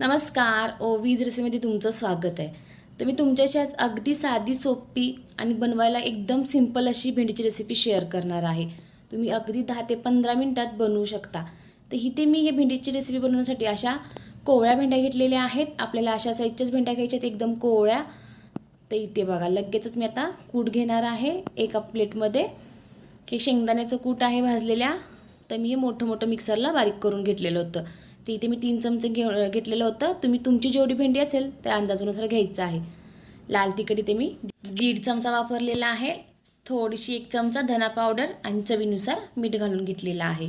नमस्कार, ओवीज रेसिपीमध्ये तुमचं स्वागत आहे. तर मी तुमच्याशी आज अगदी साधी, सोपी आणि बनवायला एकदम सिंपल अशी भेंडीची रेसिपी शेअर करणार आहे. तुम्ही अगदी 10 ते 15 मिनिटात बनवू शकता. तर इथे मी हे भेंडीची रेसिपी बनवण्यासाठी अशा कोवळ्या भेंड्या घेतलेल्या आहेत. आपल्याला अशा साईजच्याच भेंड्या घ्यायच्या आहेत, एकदम कोवळ्या. तर इथे बघा, लगेचच मी आता कूट घेणार आहे एका प्लेटमध्ये. हे शेंगदाण्याचं कूट आहे भाजलेल्या. तर मी हे मोठं मिक्सरला बारीक करून घेतलेलं होतं. ते इथे मी 3 चमचे घेतलेलं होतं. तुम्ही तुमची जेवढी भेंडी असेल त्या अंदाजानुसार घ्यायचं आहे. लाल तिखट इथे मी 1.5 चमचा वापरलेला आहे. थोडीशी 1 चमचा धना पावडर आणि चवीनुसार मीठ घालून घेतलेलं आहे.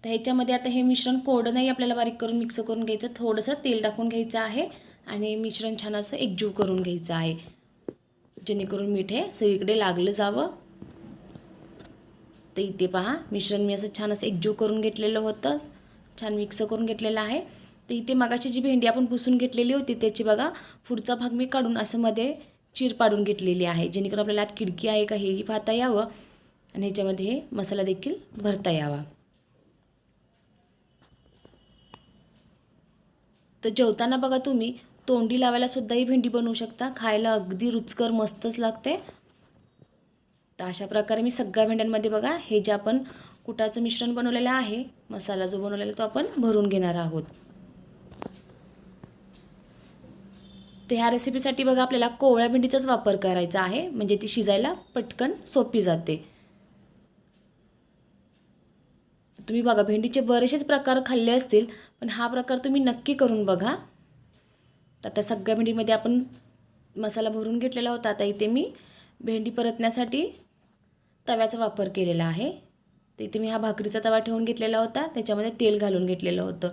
तर ह्याच्यामध्ये आता हे मिश्रण कोरडं नाही, आपल्याला बारीक करून मिक्स करून घ्यायचं. थोडंसं तेल टाकून घ्यायचं आहे आणि मिश्रण छान असं एकजीव करून घ्यायचं आहे, जेणेकरून मीठ हे सगळीकडे लागलं जावं. तर इथे पहा, मिश्रण मी असं छान असं एकजीव करून घेतलेलं होतं, छान मिक्स करून घेतलेलं आहे. तर इथे मगाची जी भेंडी आपण पुसून घेतलेली होती त्याची बघा पुढचा भाग मी काढून असं मध्ये चीर पाडून घेतलेली आहे, जेणेकरून आपल्याला आत खिडकी आहे का हेही पाहता यावं आणि ह्याच्यामध्ये हे मसाला देखील भरता यावा. तर जेवताना बघा तुम्ही तोंडी लावायला सुद्धा ही भेंडी बनवू शकता. खायला अगदी रुचकर मस्तच लागते. तर अशा प्रकारे मी सगळ्या भेंड्यांमध्ये बघा हे जे आपण कुटाचं मिश्रण बनवलेलं आहे, मसाला जो बनवलेला तो आपण भरून घेणार आहोत. तर ह्या रेसिपीसाठी बघा आपल्याला कोवळ्या भेंडीचाच वापर करायचा आहे, म्हणजे ती शिजायला पटकन सोपी जाते. तुम्ही बघा भेंडीचे बरेचसेच प्रकार खाल्ले असतील, पण हा प्रकार तुम्ही नक्की करून बघा. आता सगळ्या भेंडीमध्ये आपण मसाला भरून घेतलेला होता. आता इथे मी भेंडी परतण्यासाठी तव्याचा वापर केलेला आहे. तर इथे मी हा भाकरीचा तवा ठेवून घेतलेला होता, त्याच्यामध्ये तेल घालून घेतलेलं होतं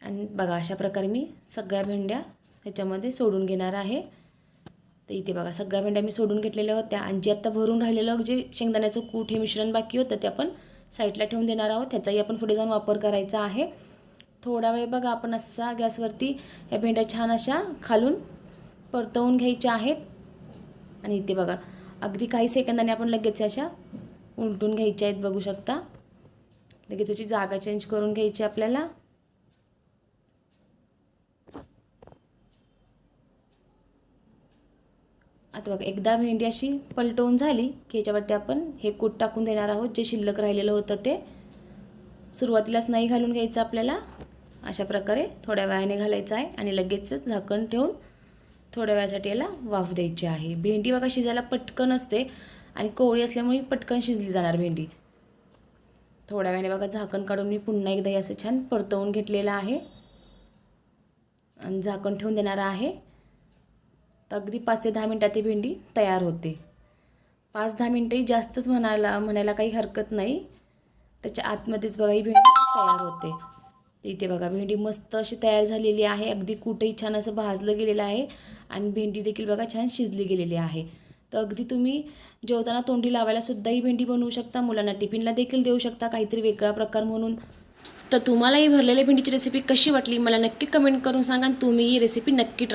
आणि बघा अशा प्रकारे मी सगळ्या भेंड्या ह्याच्यामध्ये सोडून घेणार आहे. तर इथे बघा सगळ्या भेंड्या मी सोडून घेतलेल्या होत्या आणि जे आत्ता भरून राहिलेलं जे शेंगदाण्याचं कूट हे मिश्रण बाकी होतं ते आपण साईडला ठेवून देणार आहोत. त्याचाही आपण पुढे जाऊन वापर करायचा आहे. थोडा वेळ बघा आपण असा गॅसवरती या भेंड्या छान अशा खालून परतवून घ्यायच्या आहेत आणि इथे बघा अगदी काही सेकंदाने आपण लगेच अशा उलटून घ्यायच्या आहेत. बघू शकता, लगेच त्याची जागा चेंज करून घ्यायची आपल्याला. आता बघा एकदा भेंडी अशी पलटवून झाली की ह्याच्यावरती आपण हे कूट टाकून देणार आहोत, जे शिल्लक राहिलेलं होतं ते. सुरुवातीलाच नाही घालून घ्यायचं आपल्याला, अशा प्रकारे थोड्या वेळाने घालायचं आहे आणि लगेचच झाकण ठेवून थोड्या वेळासाठी याला वाफ द्यायची आहे. भेंडी बघा शिजायला पटकन असते आणि कोवळी असल्यामुळे पटकन शिजली जाणार भेंडी. थोड्या वेळाने बघा झाकण काढून मी पुन्हा एकदा असं छान परतवून घेतलेलं आहे आणि झाकण ठेवून देणार आहे. तर अगदी 5 ते 10 मिनटात ही भेंडी तयार होते. 5-10 मिनटंही जास्तच म्हणायला काही हरकत नाही. त्याच्या आतमध्येच बघा ही भेंडी तयार होते. इथे बघा भेंडी मस्त अशी तयार झालेली आहे. अगदी कुठेही छान असं भाजलं गेलेलं आहे आणि भेंडी देखील बघा छान शिजली गेलेली आहे. तर अगदी तुम्ही जेवताना तोंडी लावायला सुद्धा ही भेंडी बनवू शकता. मुलांना टिफिनला देखील देऊ शकता, काहीतरी वेगळा प्रकार म्हणून. तर तुम्हाला ही भरलेल्या भेंडीची रेसिपी कशी वाटली मला नक्की कमेंट करून सांगा. तुम्ही ही रेसिपी नक्की